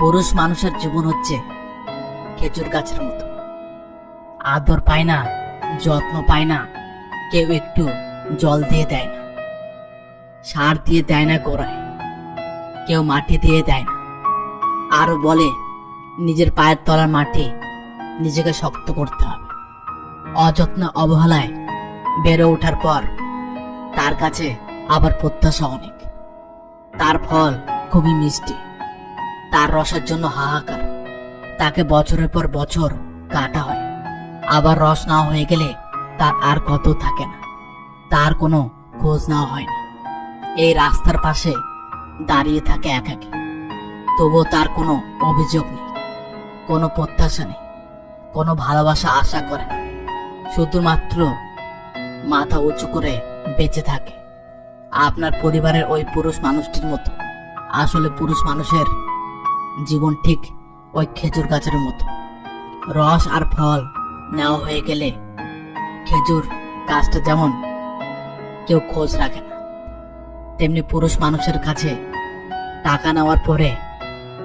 পুরুষ মানুষের জীবন হচ্ছে খেজুর গাছের মতো। আদর পায় না, যত্ন পায় না, কেউ একটু জল দিয়ে দেয় না, সার দিয়ে দেয় না গোড়ায়, কেউ মাটি দিয়ে দেয় না। আরো বলে নিজের পায়ের তলার মাটি নিজেকে শক্ত করতে হবে। অযত্ন অবহেলায় বেড়ে ওঠার পর তার কাছে আবার প্রত্যাশা অনেক। তার ফল খুবই মিষ্টি, তার রসের জন্য হাহাকার। তাকে বছরের পর বছর কাটা হয়, আবার রস না হয়ে গেলে তার আর কত থাকে না, তার কোনো খোঁজ নেওয়া হয় না। এই রাস্তার পাশে দাঁড়িয়ে থাকে একাকী, তবুও তার কোনো অভিযোগ নেই, কোনো প্রত্যাশা নেই, কোনো ভালোবাসা আশা করে না। শুধুমাত্র মাথা উঁচু করে বেঁচে থাকে। আপনার পরিবারের ওই পুরুষ মানুষটির মতো। আসলে পুরুষ মানুষের জীবন ঠিক ওই খেজুর গাছের মতো। রস আর ফল নেওয়া হয়ে গেলে খেজুর গাছটা যেমন কেউ খোঁজ রাখে না, তেমনি পুরুষ মানুষের কাছে টাকা নেওয়ার পরে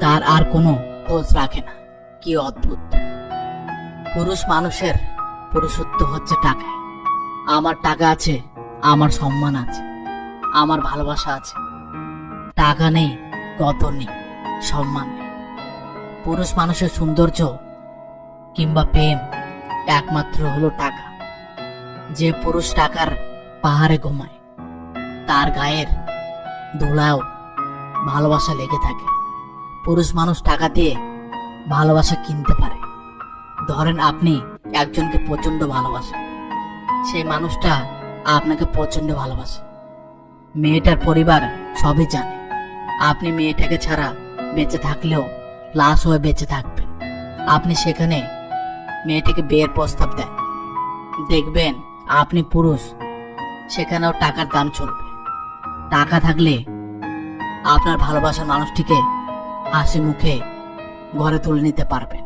তার আর কোনো খোঁজ রাখে না। কি অদ্ভুত! পুরুষ মানুষের পুরুষত্ব হচ্ছে টাকায়। আমার টাকা আছে, আমার সম্মান আছে, আমার ভালোবাসা আছে। টাকা নেই, কদর নেই, সম্মান নেই। পুরুষ মানুষের সৌন্দর্য কিংবা প্রেম একমাত্র হলো টাকা। যে পুরুষ টাকার পাহাড়ে ঘুমায়, তার গায়ের ধুলাও ভালোবাসা লেগে থাকে। পুরুষ মানুষ টাকা দিয়ে ভালোবাসা কিনতে পারে। ধরেন আপনি একজনকে প্রচন্ড ভালোবাসেন, সেই মানুষটা আপনাকে প্রচন্ড ভালোবাসে। মেয়েটার পরিবার সবই জানে আপনি মেয়েটাকে ছাড়া বেঁচে থাকলেও লাশ হয়ে বেঁচে থাকবেন। আপনি সেখানে মেয়েটিকে বিয়ের প্রস্তাব দেন, দেখবেন আপনি পুরুষ, সেখানেও টাকার দাম চলবে। টাকা থাকলে আপনার ভালোবাসার মানুষটিকে হাসি মুখে ঘরে তুলে নিতে পারবেন।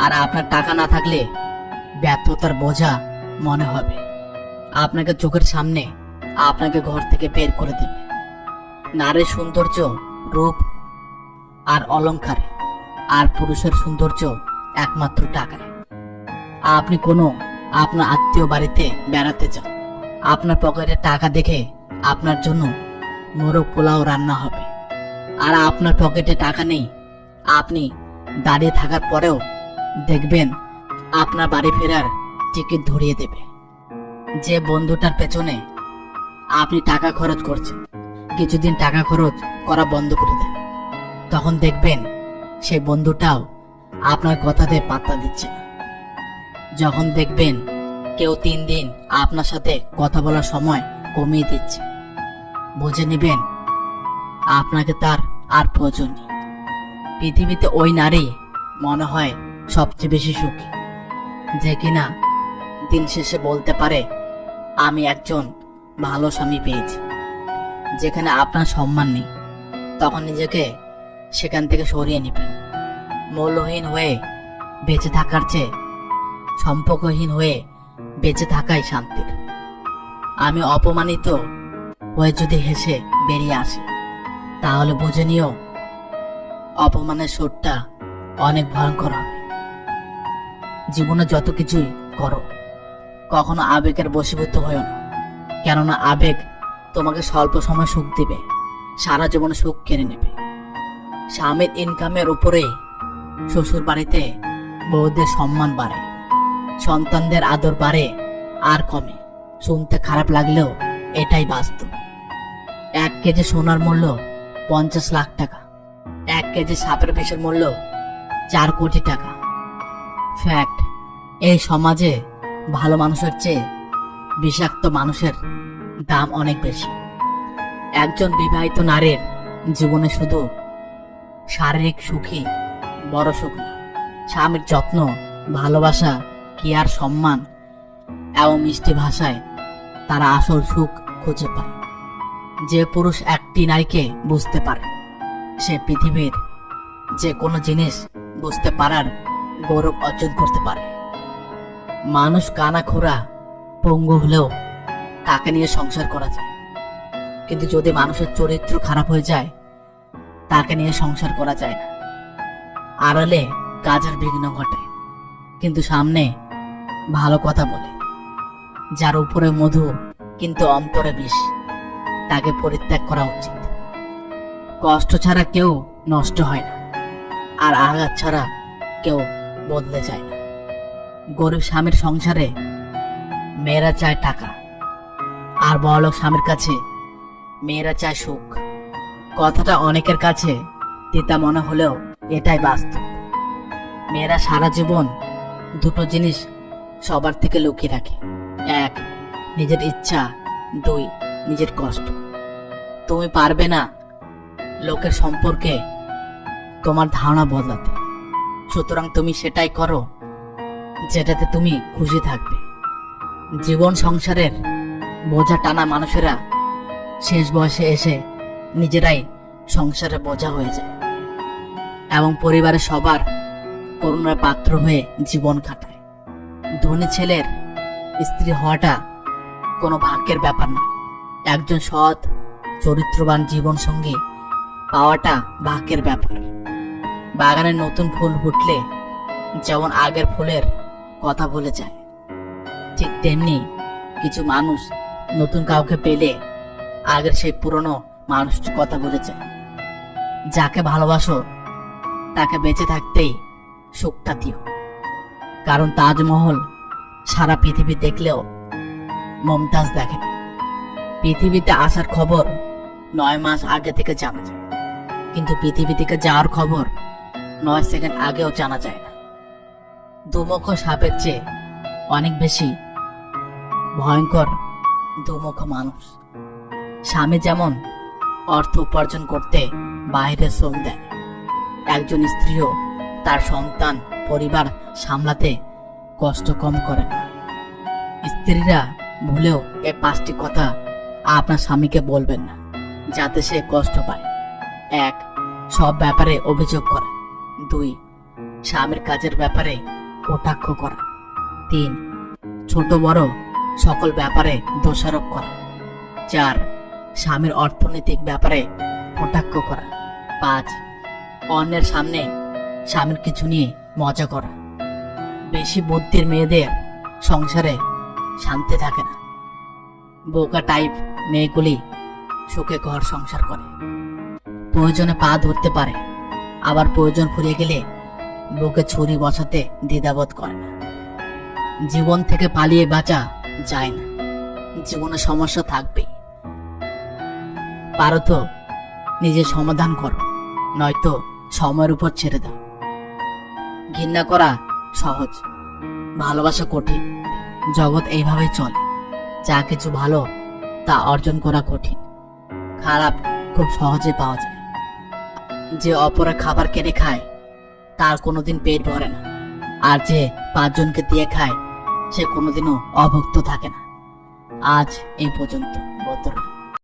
আর আপনার টাকা না থাকলে ব্যর্থতার বোঝা মনে হবে। আপনাকে চোখের সামনে আপনাকে ঘর থেকে বের করে দেবে। নারীর সৌন্দর্য রূপ আর অলংকারে, আর পুরুষের সৌন্দর্য একমাত্র টাকায়। আপনি কোনো আপনার আত্মীয় বাড়িতে বেড়াতে যান, আপনার পকেটে টাকা দেখে আপনার জন্য মোরগ পোলাও রান্না হবে। আর আপনার পকেটে টাকা নেই, আপনি দাঁড়িয়ে থাকার পরেও দেখবেন আপনার বাড়ি ফেরার টিকিট ধরিয়ে দেবে। যে বন্ধুটার পেছনে আপনি টাকা খরচ করছেন, কিছুদিন টাকা খরচ করা বন্ধ করে দেন, তখন দেখবেন সেই বন্ধুটাও আপনার কথাতে পাত্তা দিচ্ছে না। যখন দেখবেন কেউ 3 দিন আপনার সাথে কথা বলার সময় কমিয়ে দিচ্ছে, বুঝে নেবেন আপনাকে তার আর প্রয়োজন নেই। পৃথিবীতে ওই নারী মনে হয় সবচেয়ে বেশি সুখী, যে কিনা দিন শেষে বলতে পারে আমি একজন ভালো স্বামী পেয়েছি। যেখানে আপনার সম্মান নেই, তখন নিজেকে সেখান থেকে সরিয়ে নেবেন। মূল্যহীন হয়ে বেঁচে থাকার চেয়ে সম্পর্কহীন হয়ে বেঁচে থাকাই শান্তির। আমি অপমানিত হয়ে যদি হেসে বেরিয়ে আসি, তাহলে বুঝে নিও অপমানের সুরটা অনেক ভয়ঙ্কর হবে। জীবনে যত কিছুই করো, কখনো আবেগের বশীভূত হয়েও না, কেননা আবেগ তোমাকে স্বল্প সময় সুখ দিবে, সারা জীবনে সুখ কেড়ে নেবে। স্বামীর ইনকামের উপরেই শ্বশুর বাড়িতে বউদের সম্মান বাড়ে, সন্তানদের আদর বাড়ে আর কমে। শুনতে খারাপ লাগলেও এটাই বাস্তব। 1 কেজি সোনার মূল্য 50 লাখ টাকা, 1 কেজি সাপের বিষের মূল্য 4 কোটি টাকা। ফ্যাক্ট, এই সমাজে ভালো মানুষের চেয়ে বিষাক্ত মানুষের দাম অনেক বেশি। একজন বিবাহিত নারীর জীবনে শুধু শারীরিক সুখী বড় সুখ না, স্বামীর যত্ন, ভালোবাসা, কেয়ার, সম্মান এবং মিষ্টি ভাষায় তারা আসল সুখ খুঁজে পায়। যে পুরুষ একটি নারীকে বুঝতে পারে, সে পৃথিবীর যে কোনো জিনিস বুঝতে পারার গৌরব অর্জন করতে পারে। মানুষ কানা খোরা পঙ্গু হলেও তাকে নিয়ে সংসার করা যায়, কিন্তু যদি মানুষের চরিত্র খারাপ হয়ে যায়, তাকে নিয়ে সংসার করা যায় না। আড়ালে কাজের বিঘ্ন ঘটায়, কিন্তু সামনে ভালো কথা বলে। যার উপরে মধু কিন্তু অন্তরে বিষ, তাকে পরিত্যাগ করা উচিত। কষ্ট ছাড়া কেউ নষ্ট হয় না, আর আঘাত ছাড়া কেউ বদলে যায় না। গরিব স্বামীর সংসারে মেয়েরা চায় টাকা, আর বড়লোক স্বামীর কাছে মেয়েরা চায় সুখ। কথাটা অনেকের কাছে তিতা মনে হলেও এটাই বাস্তব। মেয়েরা সারা জীবন দুটো জিনিস সবার থেকে লুকিয়ে রাখে: এক, নিজের ইচ্ছা; দুই, নিজের কষ্ট। তুমি পারবে না লোকের সম্পর্কে তোমার ধারণা বদলাতে, সুতরাং তুমি সেটাই করো যেটাতে তুমি খুশি থাকবে। জীবন সংসারের বোঝা টানা মানুষেরা শেষ বয়সে এসে নিজেরাই সংসারে বোঝা হয়ে যায় এবং পরিবারের সবার করুণার পাত্র হয়ে জীবন কাটায়। ধনী ছেলের স্ত্রী হওয়াটা কোনো ভাগ্যের ব্যাপার নয়, একজন সৎ চরিত্রবান জীবন সঙ্গী পাওয়াটা ভাগ্যের ব্যাপার। বাগানে নতুন ফুল ফুটলে যেমন আগের ফুলের কথা ভুলে যায়, ঠিক তেমনি কিছু মানুষ নতুন কাউকে পেলে আগের সেই পুরনো মানুষটির কথা ভুলে যায়। যাকে ভালোবাসো তাকে বেঁচে থাকতেই সুখটা দিও, কারণ তাজমহল সারা পৃথিবী দেখলেও মমতাজ দেখেনি। পৃথিবীতে আসার খবর 9 মাস আগে থেকে জানা যায়, কিন্তু পৃথিবী থেকে যাওয়ার খবর 9 সেকেন্ড আগেও জানা যায় না। দুমুখ সাপের চেয়ে অনেক বেশি ভয়ঙ্কর দুমুখ মানুষ। স্বামী যেমন অর্থ উপার্জন করতে বাইরে শ্রম দেয়, একজন স্ত্রীও তার সন্তান পরিবার সামলাতে কষ্ট কম করেন না। স্ত্রীরা ভুলেও এই 5টি কথা আপনার স্বামীকে বলবেন না, যাতে সে কষ্ট পায়। 1, সব ব্যাপারে অভিযোগ করা। 2, স্বামীর কাজের ব্যাপারে কটাক্ষ করা। 3, ছোট বড় সকল ব্যাপারে দোষারোপ করা। 4, স্বামীর অর্থনৈতিক ব্যাপারে কটাক্ষ করা। 5, অন্যের সামনে স্বামীর কিছু নিয়ে মজা করা। বেশি বুদ্ধির মেয়েদের সংসারে শান্তি থাকে না। বোকা টাইপ মেয়েগুলি সুখে ঘর সংসার করে, প্রয়োজনে পা ধরতে পারে, আবার প্রয়োজন ফুরিয়ে গেলে বুকে ছুরি বসাতে দ্বিধাবোধ করে না। জীবন থেকে পালিয়ে বাঁচা যায় না, জীবনে সমস্যা থাকবেই। পারো তো নিজের সমাধান করো, নয়তো সময়ের উপর ছেড়ে দাও। ঘৃণা করা সহজ, ভালোবাসা কঠিন। জগৎ এইভাবেই চলে, যা কিছু ভালো তা অর্জন করা কঠিন, খারাপ খুব সহজে পাওয়া যায়। যে অপরের খাবার কেড়ে খায় তার কোনোদিন পেট ভরে না, আর যে 5 জনকে দিয়ে খায় সে কোনোদিনও অভুক্ত থাকে না। আজ এই পর্যন্ত।